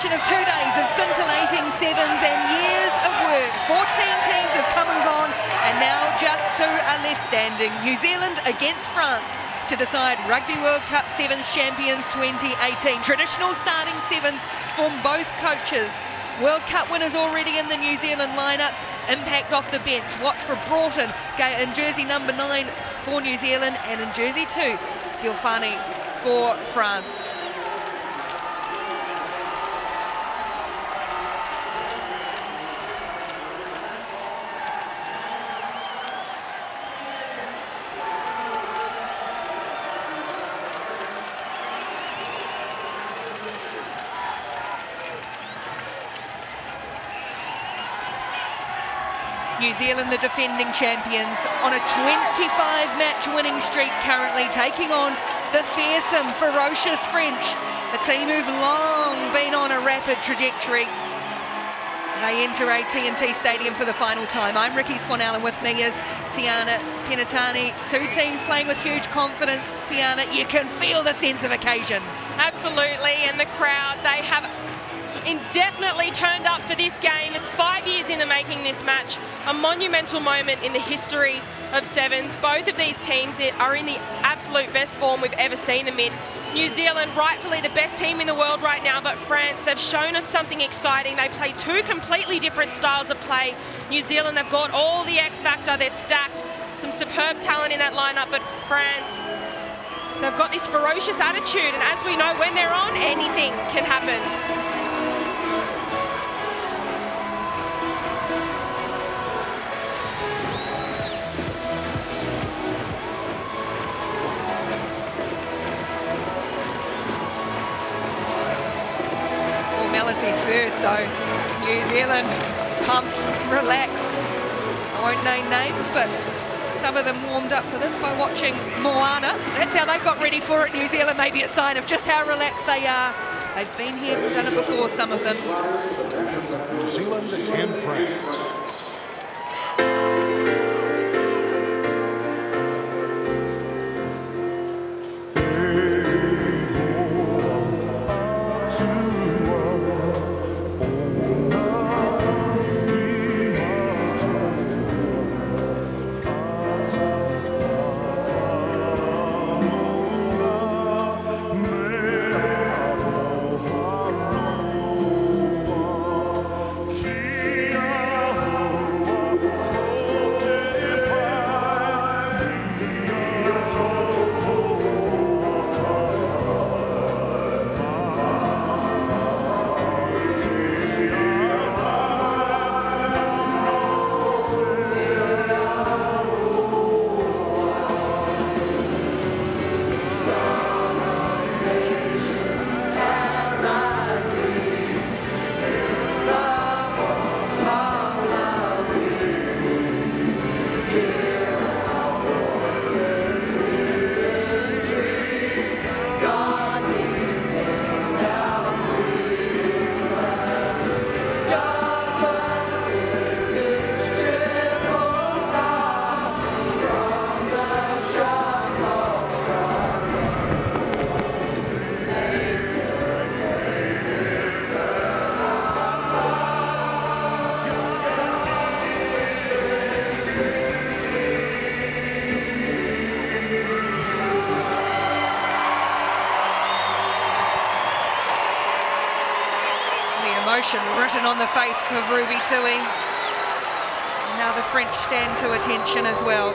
culmination of 2 days of scintillating sevens and years of work. 14 teams have come and gone, and now just 2 are left standing. New Zealand against France to decide Rugby World Cup Sevens Champions 2018. Traditional starting sevens from both coaches. World Cup winners already in the New Zealand lineups. Impact off the bench. Watch for Broughton in jersey number 9 for New Zealand, and in jersey 2, Silfani for France. New Zealand, the defending champions, on a 25-match winning streak currently, taking on the fearsome, ferocious French, a team who've long been on a rapid trajectory. They enter AT&T Stadium for the final time. I'm Ricky Swanell, and with me is Tiana Penatani. 2 teams playing with huge confidence. Tiana, you can feel the sense of occasion. Absolutely, and the crowd, they have indefinitely turned up for this game. It's 5 years in the making, this match, a monumental moment in the history of sevens. Both of these teams are in the absolute best form we've ever seen them in. New Zealand, rightfully the best team in the world right now, but France, they've shown us something exciting. They play 2 completely different styles of play. New Zealand, they've got all the X factor, they're stacked, some superb talent in that lineup, but France, they've got this ferocious attitude, and as we know, when they're on, anything can happen. Formalities first though. New Zealand pumped, relaxed. I won't name names, but some of them warmed up for this by watching Moana. That's how they got ready for it. New Zealand may be a sign of just how relaxed they are. They've been here, done it before, some of them. New Zealand and France. Emotion written on the face of Ruby Tui. Now the French stand to attention as well.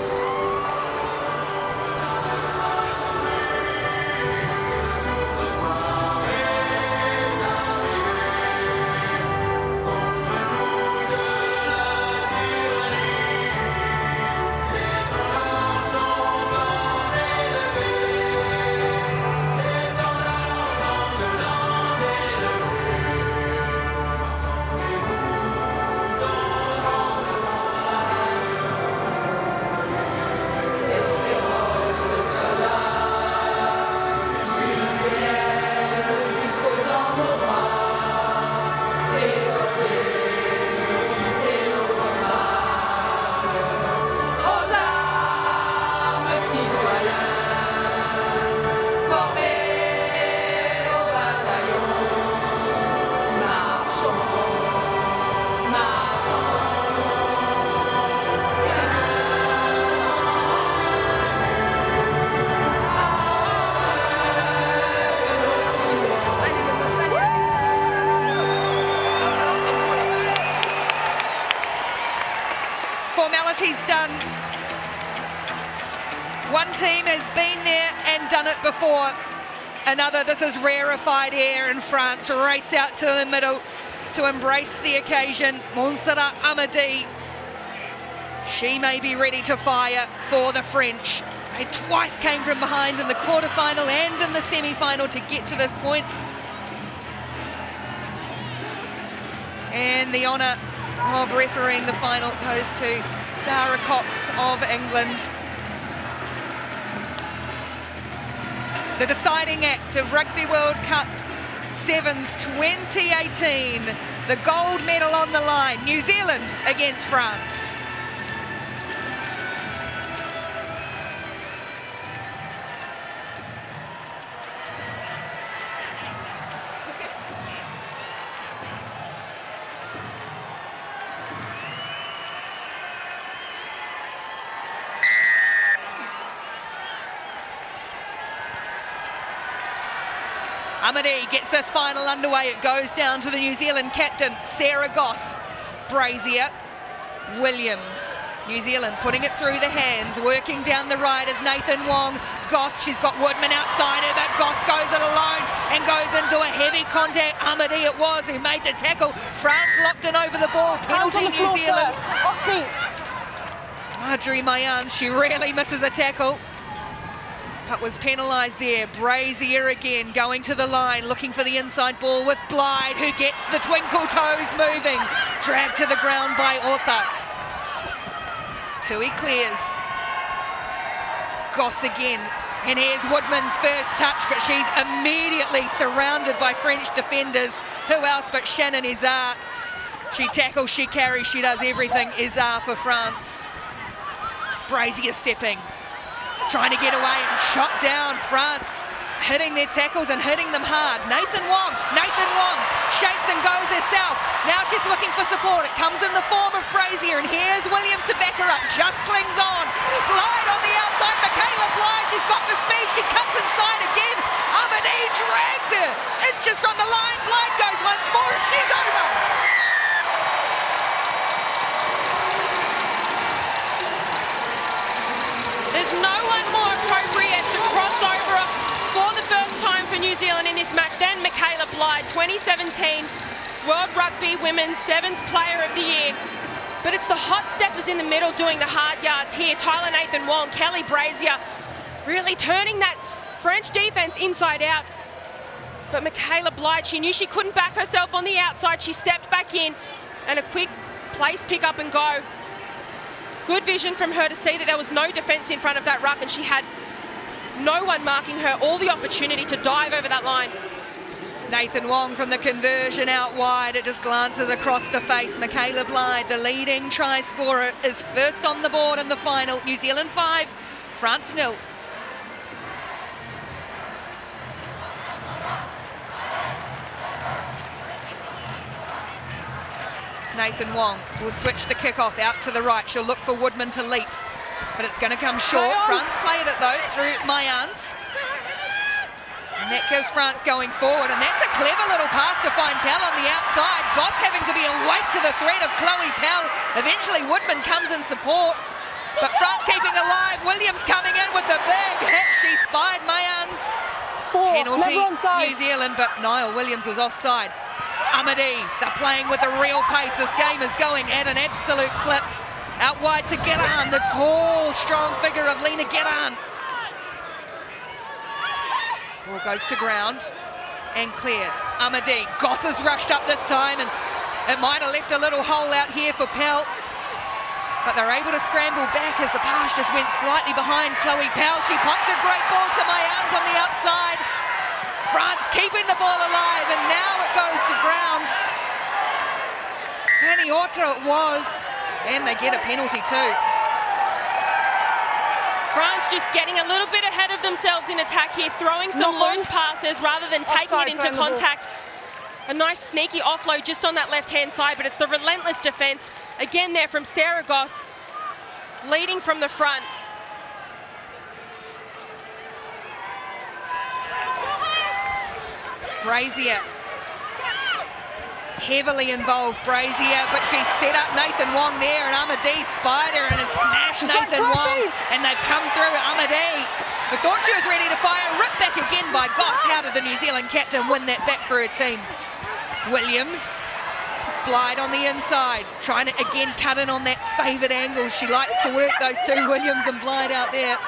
formalities done. One team has been there and done it before. Another, this is rarefied air in France, race out to the middle to embrace the occasion. Montserrat Amadi, she may be ready to fire for the French. They twice came from behind in the quarterfinal and in the semi-final to get to this point. And the honour of refereeing the final goes to Sarah Cox of England. The deciding act of Rugby World Cup Sevens 2018. The gold medal on the line. New Zealand against France. Amadi gets this final underway. It goes down to the New Zealand captain, Sarah Goss. Brazier, Williams. New Zealand putting it through the hands, working down the right as Nathan Wong. Goss, she's got Woodman outside her, but Goss goes it alone and goes into a heavy contact. Amadi it was who made the tackle. France locked in over the ball. Penalty New Zealand. Marjorie Mayans, she really misses a tackle, but was penalised there. Brazier again going to the line, looking for the inside ball with Blyde, who gets the twinkle toes moving. Dragged to the ground by Ota. Tui clears. Goss again. And here's Woodman's first touch, but she's immediately surrounded by French defenders. Who else but Shannon Izard? She tackles, she carries, she does everything. Izard for France. Brazier stepping, trying to get away and shot down. France hitting their tackles and hitting them hard. Nathan Wong shapes and goes herself. Now she's looking for support. It comes in the form of Brazier, and here's Williams to back her up. Just clings on. Blyde on the outside. Michaela Blyde, she's got the speed. She cuts inside again. Amadi drags her inches from the line. Blyde goes once more. She's over. There's no one more appropriate to cross over for the first time for New Zealand in this match than Michaela Blyde, 2017 World Rugby Women's Sevens Player of the Year. But it's the hot steppers in the middle doing the hard yards here. Tyler Nathan Wong, Kelly Brazier, really turning that French defence inside out. But Michaela Blyde, she knew she couldn't back herself on the outside. She stepped back in, and a quick place pick up and go. Good vision from her to see that there was no defence in front of that ruck, and she had no one marking her, all the opportunity to dive over that line. Nathan Wong from the conversion out wide. It just glances across the face. Michaela Blyde, the leading try scorer, is first on the board in the final. New Zealand 5, France 0. Nathan Wong will switch the kick-off out to the right. She'll look for Woodman to leap, but it's going to come short. France played it though through Mayans, and that gives France going forward, and that's a clever little pass to find Pell on the outside. Goss having to be awake to the threat of Chloe Pell. Eventually Woodman comes in support, but France keeping alive. Williams coming in with the big hit. She spied Mayans. Penalty New Zealand, but Niall Williams was offside. Amadi, they're playing with a real pace. This game is going at an absolute clip. Out wide to Geran, the tall, strong figure of Lena Geran. Ball goes to ground and cleared. Amadi, Goss has rushed up this time, and it might have left a little hole out here for Pell, but they're able to scramble back as the pass just went slightly behind Chloe Pell. She pops a great ball to Mayans on the outside. France keeping the ball alive, and now it goes to ground. Penny Ortra it was, and they get a penalty too. France just getting a little bit ahead of themselves in attack here, throwing some loose passes rather than taking it into contact. A nice sneaky offload just on that left-hand side, but it's the relentless defence. Again there from Sarah Goss, leading from the front. Brazier heavily involved, Brazier, but she set up Nathan Wong there, and Amadee spied her and has smashed Nathan Wong, and they've come through. Amadee, I thought she was ready to fire, ripped back again by Goss. How did the New Zealand captain win that back for her team? Williams, Blythe on the inside, trying to again cut in on that favoured angle. She likes to work those two, Williams and Blythe out there.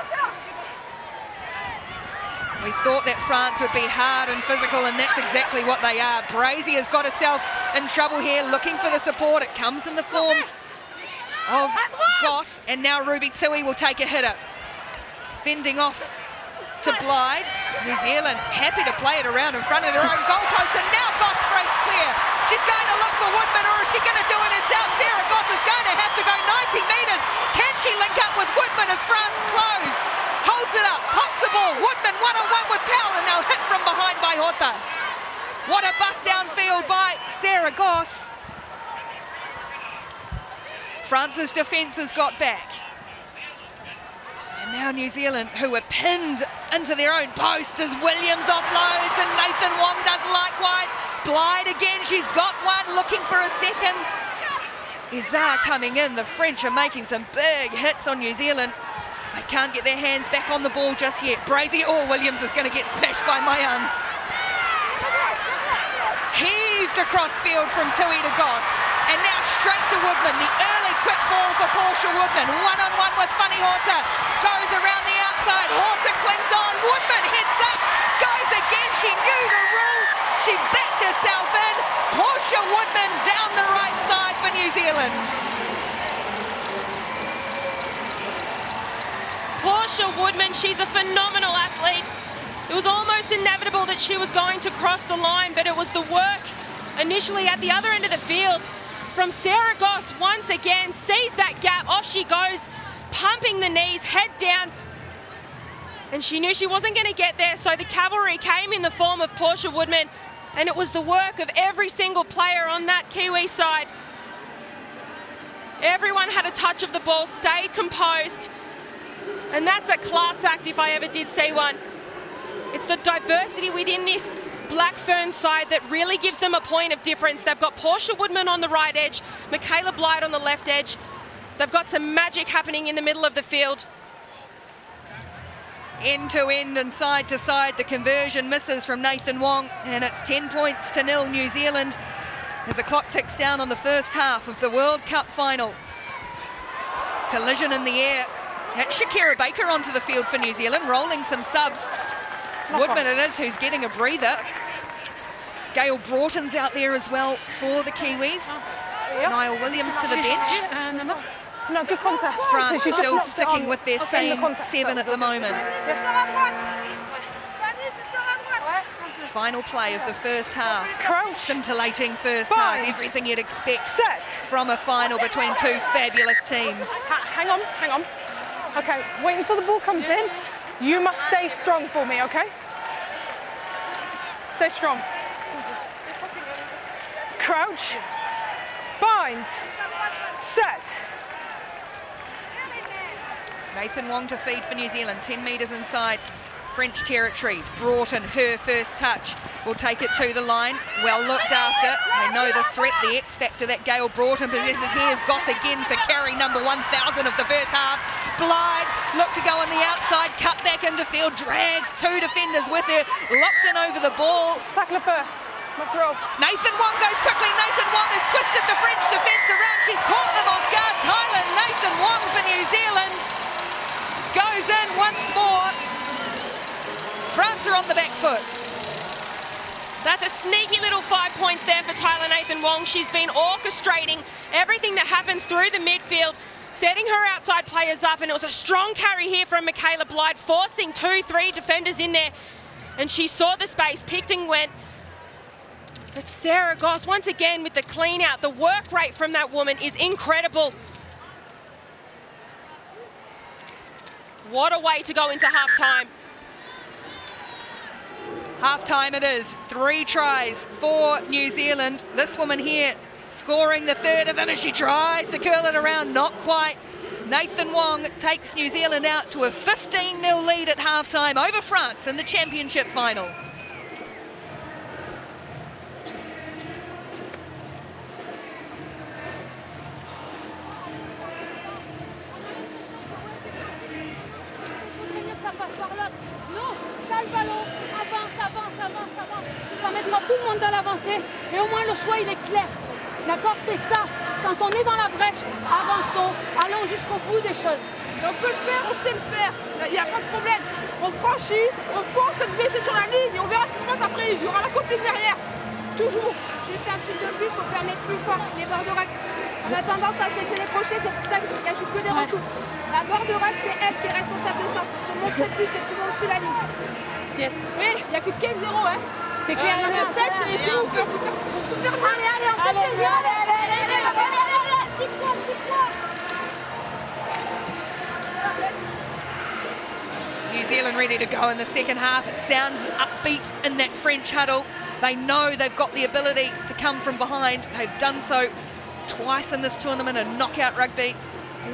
We thought that France would be hard and physical, and that's exactly what they are. Brazier's got herself in trouble here, looking for the support. It comes in the form of Goss, and now Ruby Tui will take a hitter. Fending off to Blythe. New Zealand happy to play it around in front of their own goalpost, and now Goss breaks clear. She's going to look for Woodman, or is she going to do it herself? Sarah Goss is going to have to go 90 metres. Can she link up with Woodman as France close? Holds it up, pops the ball. Woodman one-on-one with Powell, and now hit from behind by Hota. What a bust downfield by Sarah Goss. France's defence has got back. And now New Zealand, who were pinned into their own post as Williams offloads, and Nathan Wong does likewise. Blythe again, she's got one, looking for a second. Izar coming in. The French are making some big hits on New Zealand. They can't get their hands back on the ball just yet. Brazier or Williams is going to get smashed by Mayans. Heaved across field from Tui to Goss. And now straight to Woodman. The early quick ball for Portia Woodman. One-on-one with Funny Hota. Goes around the outside. Hota clings on. Woodman heads up. Goes again. She knew the rules. She backed herself in. Portia Woodman down the right side for New Zealand. Portia Woodman, she's a phenomenal athlete. It was almost inevitable that she was going to cross the line, but it was the work initially at the other end of the field from Sarah Goss. Once again, sees that gap, off she goes, pumping the knees, head down, and she knew she wasn't going to get there, so the cavalry came in the form of Portia Woodman, and it was the work of every single player on that Kiwi side. Everyone had a touch of the ball, stayed composed, and that's a class act if I ever did see one. It's the diversity within this Black Fern side that really gives them a point of difference. They've got Portia Woodman on the right edge, Michaela Blythe on the left edge. They've got some magic happening in the middle of the field. End to end and side to side, the conversion misses from Nathan Wong, and it's 10 points to 0 New Zealand as the clock ticks down on the first half of the World Cup final. Collision in the air. That's Shakira Baker onto the field for New Zealand, rolling some subs. Woodman it is who's getting a breather. Gail Broughton's out there as well for the Kiwis. Niall Williams to the bench. No, good contest. France still sticking with their same 7 at the moment. Final play of the first half. Crouch. Scintillating first Bind. half. Everything you'd expect Set. from a final between two fabulous teams. Hang on. Okay, wait until the ball comes in. You must stay strong for me, okay? Stay strong. Crouch. Bind. Set. Nathan Wong to feed for New Zealand, 10 metres inside French territory. Broughton, her first touch, will take it to the line. Well looked after. They know the threat, the X factor that Gail Broughton possesses. Here's Goss again for carry number 1,000 of the first half. Blythe looked to go on the outside, cut back into field, drags two defenders with her, locks in over the ball. Tackler first. Must roll. Nathan Wong goes quickly. Nathan Wong has twisted the French defence around. She's caught them off guard. Thailand, Nathan Wong for New Zealand goes in once more. France are on the back foot. That's a sneaky little 5 points there for Tyler Nathan Wong. She's been orchestrating everything that happens through the midfield, setting her outside players up, and it was a strong carry here from Michaela Blythe, forcing 2-3 defenders in there, and she saw the space, picked and went. But Sarah Goss, once again with the clean out, the work rate from that woman is incredible. What a way to go into half-time. Half-time it is. 3 tries for New Zealand. This woman here scoring the third of them as she tries to curl it around. Not quite. Nathan Wong takes New Zealand out to a 15-0 lead at half-time over France in the championship final. tout le monde dans l'avancée et au moins le choix il est clair. D'accord, c'est ça. Quand on est dans la brèche, avançons, allons jusqu'au bout des choses. On peut le faire, on sait le faire. Il n'y a pas de problème. On franchit, on force de baisser sur la ligne et on verra ce qui se passe après. Il y aura la copine derrière. Toujours. Juste un truc de plus, il faut faire mettre plus fort les bords de rack. On a tendance à cesser les crochets, c'est pour ça qu'elle joue que des retours. La bord de rack, c'est elle qui est responsable de ça. Il faut se montrer plus et tout le monde suit la ligne. Yes. Oui, il n'y a que 15-0, hein. C'est clair, il y en a 7, c'est où on peut faire mal. Allez, on se fait plaisir. Allez, chic-toi. New Zealand ready to go in the second half. It sounds upbeat in that French huddle. They know they've got the ability to come from behind. They've done so twice in this tournament in knockout rugby.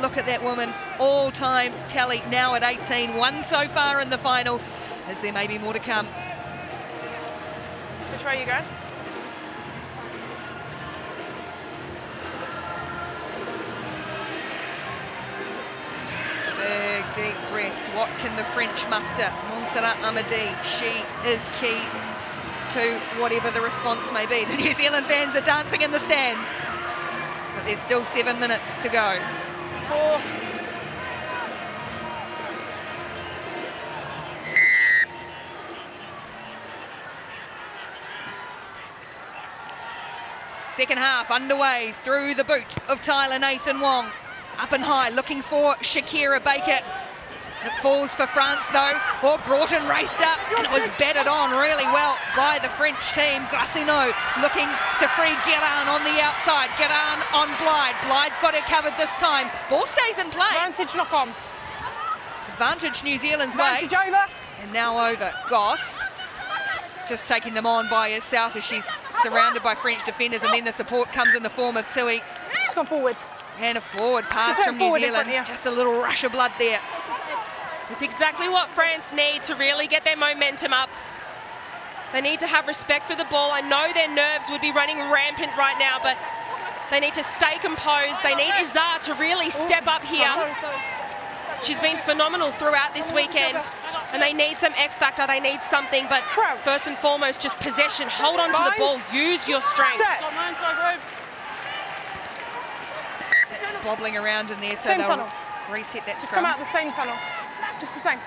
Look at that woman, all-time tally now at 18, one so far in the final, as there may be more to come. Which way are you going? Big, deep breaths. What can the French muster? Montserrat Amadi, she is key to whatever the response may be. The New Zealand fans are dancing in the stands, but there's still 7 minutes to go. 4. Second half underway through the boot of Tyler Nathan Wong. Up and high, looking for Shakira Baker. It falls for France though. Oh, Broughton raced up and it was batted on really well by the French team. Grassino looking to free Guerin on the outside. Guerin on Blyde. Blyde's got it covered this time. Ball stays in play. Advantage knock on. Advantage New Zealand's way. Advantage over. And now over. Goss just taking them on by herself as she's surrounded by French defenders, and then the support comes in the form of Tui. Just gone forward. And a forward pass Just from New forward, Zealand. yeah. Just a little rush of blood there. It's exactly what France need to really get their momentum up. They need to have respect for the ball. I know their nerves would be running rampant right now, but they need to stay composed. They need Izzar to really step up here. She's been phenomenal throughout this weekend, and they need some X factor. They need something, but first and foremost, just possession. Hold on to the ball. Use your strength. Set. It's bobbling around in there, so Same they'll tunnel. reset that Just scrum. come out the same tunnel. Just the same.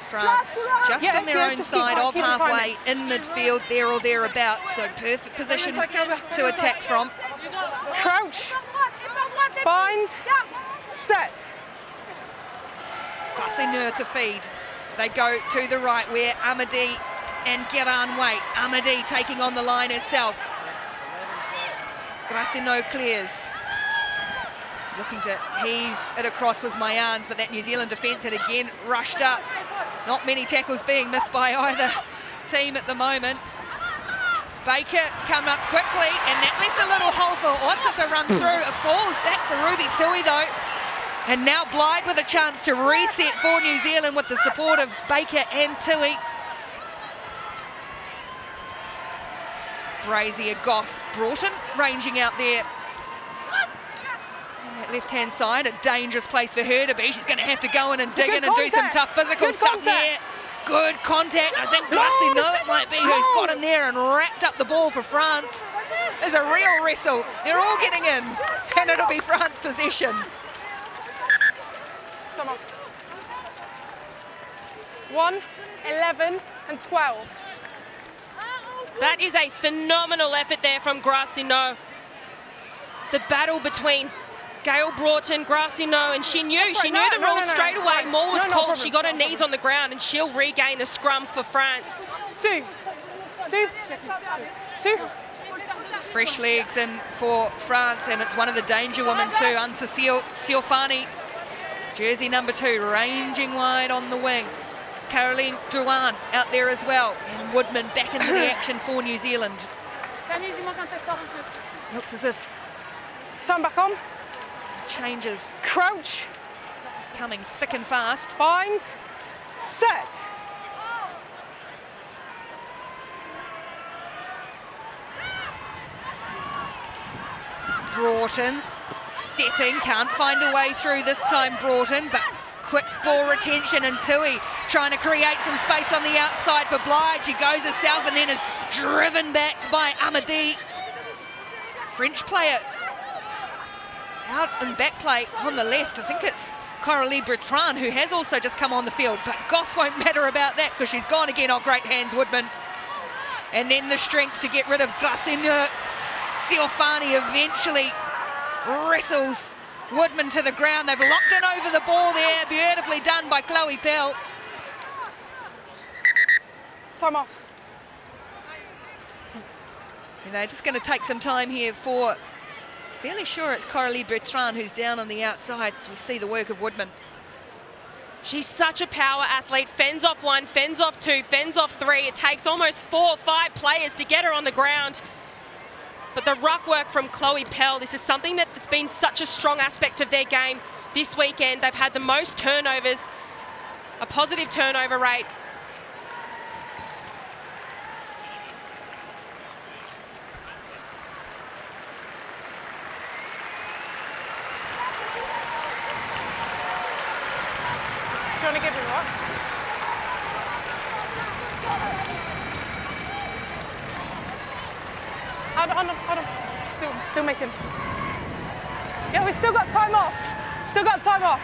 France just Yeah, on their yeah, own just keep side time, of keep it halfway in midfield, there or thereabouts, so perfect position to attack from. Crouch. Bind. Set. Gassineur to feed. They go to the right where Amadi and Guerin wait. Amadi taking on the line herself. Grassino clears. Looking to heave it across was Mayans, but that New Zealand defence had again rushed up. Not many tackles being missed by either team at the moment. Baker coming up quickly, and that left a little hole for Otta to run through. It falls back for Ruby Tui though. And now Blyde with a chance to reset for New Zealand with the support of Baker and Tui. Brazier, Goss, Broughton ranging out there. That left-hand side, a dangerous place for her to be. She's going to have to go in and dig in and do some tough physical stuff here. Good contact. I think Grassino it might be who's got in there and wrapped up the ball for France. There's a real wrestle. They're all getting in, and it'll be France possession. 1, 11, and 12. That is a phenomenal effort there from Grassino. The battle between Gail Broughton, Grassino, and she knew the rules straight away. More was called. She got her knees on the ground, and she'll regain the scrum for France. 2. Fresh legs in for France, and it's one of the danger women too, Ansa Siofani. Jersey number 2, ranging wide on the wing. Caroline Drouin out there as well. And Woodman back into the action for New Zealand. Looks as if Turn back on. changes Crouch. coming thick and fast. Bind. Set. Broughton stepping, can't find a way through this time, Broughton, but quick ball retention, and Tui trying to create some space on the outside for Blythe. She goes herself and then is driven back by Amadi. French player out in back play on the left. I think it's Coralie Bertrand, who has also just come on the field, but Goss won't matter about that because she's gone again. Oh, great hands, Woodman. And then the strength to get rid of Glassiner. Siofani eventually wrestles Woodman to the ground. They've locked it over the ball there. Beautifully done by Chloe Pell. Time off. And they're just going to take some time here for, fairly sure it's Coralie Bertrand who's down on the outside. So we see the work of Woodman. She's such a power athlete. Fends off one, fends off two, fends off three. It takes almost 4 or 5 players to get her on the ground. But the ruck work from Chloe Pell, this is something that's been such a strong aspect of their game this weekend. They've had the most turnovers, a positive turnover rate. Do you want to give it what? Hold on. Still making. Yeah, we still got time off. Still got time off.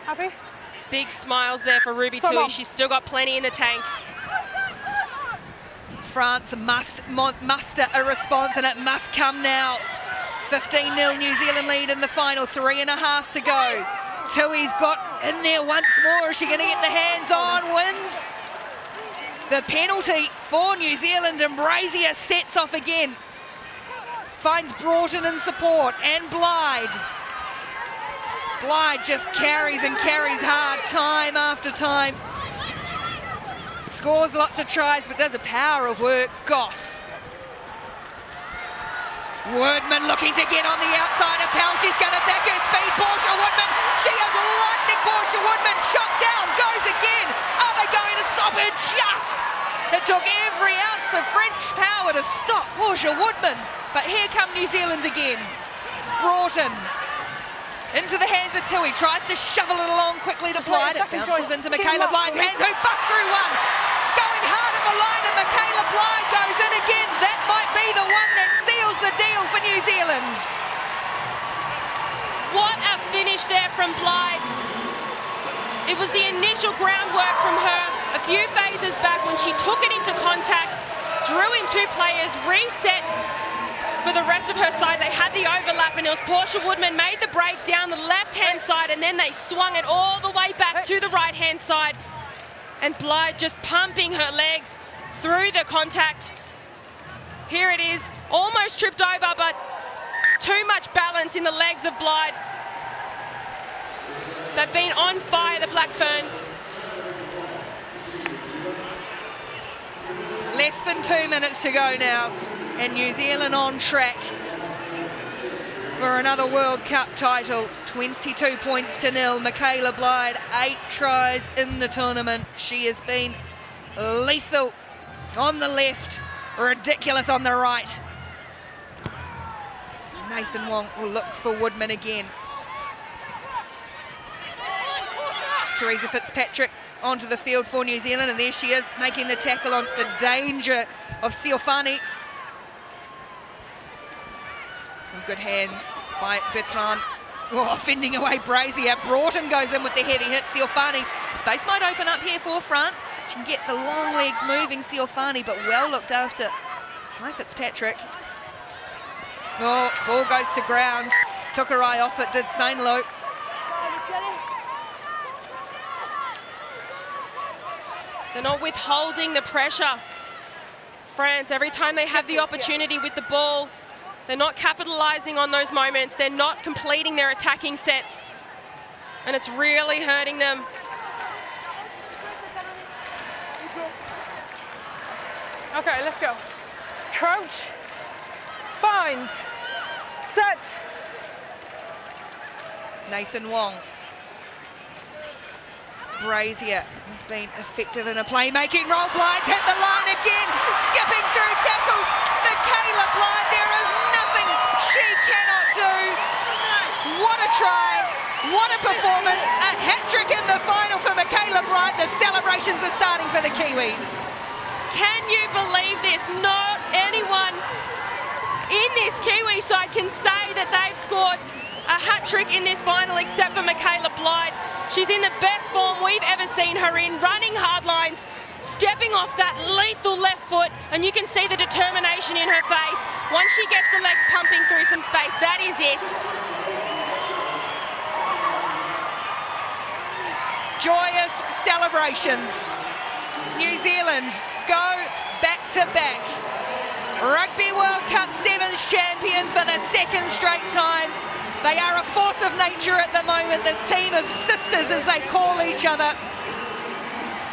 Happy? Big smiles there for Ruby Tui. She's still got plenty in the tank. France must muster a response, and it must come now. 15-0 New Zealand lead in the final, 3.5 to go. Tui's got in there once more. Is she going to get the hands on? Wins the penalty for New Zealand, and Brazier sets off again. Finds Broughton in support, and Blythe. Blythe just carries and carries hard time after time. Scores lots of tries, but does a power of work. Goss. Woodman looking to get on the outside of Pell. She's going to back her speed. Portia Woodman. She has lightning. Portia Woodman chopped down. Goes again. Are they going to stop her? Just. It took every ounce of French power to stop Portia Woodman. But here come New Zealand again. Broughton. Into the hands of Tui. Tries to shovel it along quickly to Blythe. It bounces into Michaela Blythe's hands, who busts through one. Going hard at the line, and Michaela Blythe goes in again. That might be the one that seals the deal for New Zealand. What a finish there from Blythe. It was the initial groundwork from her a few phases back when she took it into contact, drew in 2 players, reset for the rest of her side. They had the overlap, and it was Portia Woodman made the break down the left-hand side, and then they swung it all the way back to the right-hand side. And Blythe just pumping her legs through the contact. Here it is, almost tripped over, but too much balance in the legs of Blythe. They've been on fire, the Black Ferns. Less than 2 minutes to go now, and New Zealand on track for another World Cup title. 22 points to 0. Michaela Blythe, 8 tries in the tournament. She has been lethal on the left, ridiculous on the right. Nathan Wong will look for Woodman again. Teresa Fitzpatrick onto the field for New Zealand, and there she is making the tackle on the danger of Siofani. Good hands by Bertrand. Oh, fending away Brazier. Broughton goes in with the heavy hit. Siofani. Space might open up here for France. She can get the long legs moving, Siofani, but well looked after by Fitzpatrick. Oh, ball goes to ground. Took her eye off it, did Sainlo. They're not withholding the pressure. France, every time they have the opportunity with the ball, they're not capitalising on those moments. They're not completing their attacking sets. And it's really hurting them. Okay, let's go. Crouch, bind, set. Nathan Wong. Brazier has been effective in a playmaking role. Blythe hit the line again, skipping through tackles. Michaela Blythe, there is What a try, what a performance, a hat-trick in the final for Michaela Blythe. The celebrations are starting for the Kiwis. Can you believe this? Not anyone in this Kiwi side can say that they've scored a hat-trick in this final except for Michaela Blythe. She's in the best form we've ever seen her in, running hard lines, stepping off that lethal left foot, and you can see the determination in her face. Once she gets the legs pumping through some space, that is it. Joyous celebrations. New Zealand go back-to-back. Rugby World Cup Sevens champions for the second straight time. They are a force of nature at the moment, this team of sisters as they call each other.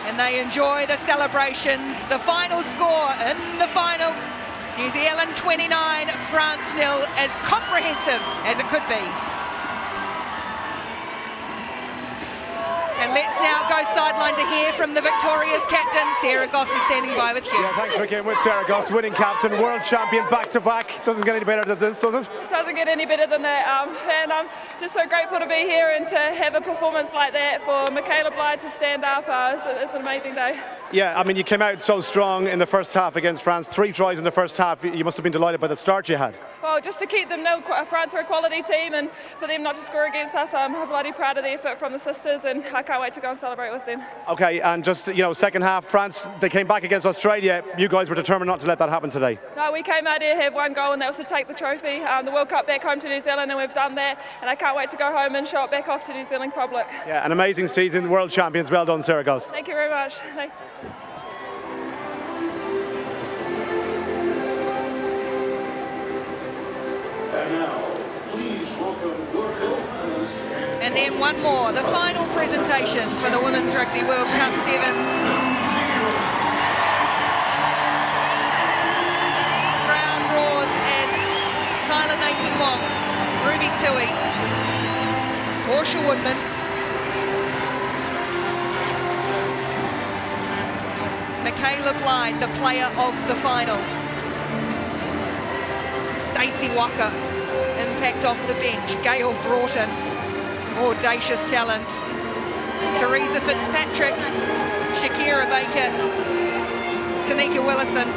And they enjoy the celebrations. The final score in the final, New Zealand 29, France 0, as comprehensive as it could be. And let's now go sideline to hear from the victorious captain. Sarah Goss is standing by with you. Yeah, thanks for again with Sarah Goss, winning captain, world champion back-to-back. Doesn't get any better than this, does it? Doesn't get any better than that. And I'm just so grateful to be here and to have a performance like that for Michaela Blythe to stand up. It's an amazing day. Yeah, I mean, you came out so strong in the first half against France. 3 tries in the first half. You must have been delighted by the start you had. Well, just to keep them nil, France are a quality team, and for them not to score against us, I'm bloody proud of the effort from the sisters, and I can't wait to go and celebrate with them. Okay, and just, second half, France, they came back against Australia. You guys were determined not to let that happen today. No, we came out here, have one goal, and that was to take the trophy, the World Cup back home to New Zealand, and we've done that, and I can't wait to go home and show it back off to New Zealand public. Yeah, an amazing season, world champions. Well done, Sarah Goss. Thank you very much. Thanks. And then one more, the final presentation for the Women's Rugby World Cup Sevens. Crowd roars as Tyler Nathan Wong, Ruby Tui, Portia Woodman, Michaela Blythe, the player of the final. Stacey Walker, impact off the bench. Gail Broughton, audacious talent. Teresa Fitzpatrick, Shakira Baker, Tanika Willison.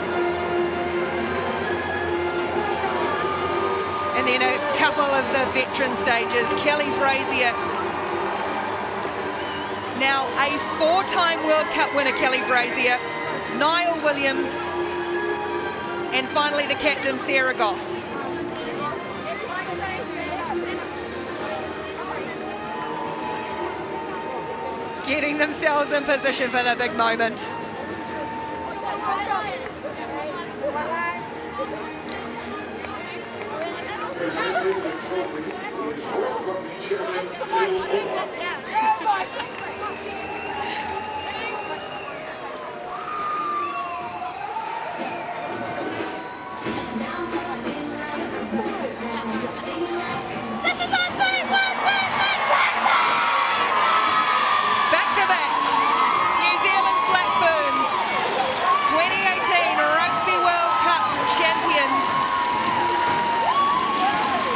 And then a couple of the veteran stages. Kelly Brazier, now a 4-time World Cup winner, Kelly Brazier, Niall Williams, and finally the captain, Sarah Goss. Getting themselves in position for the big moment.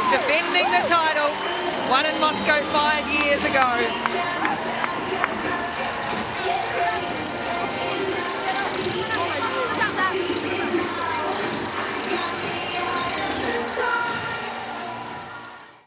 Defending the title, won in Moscow 5 years ago.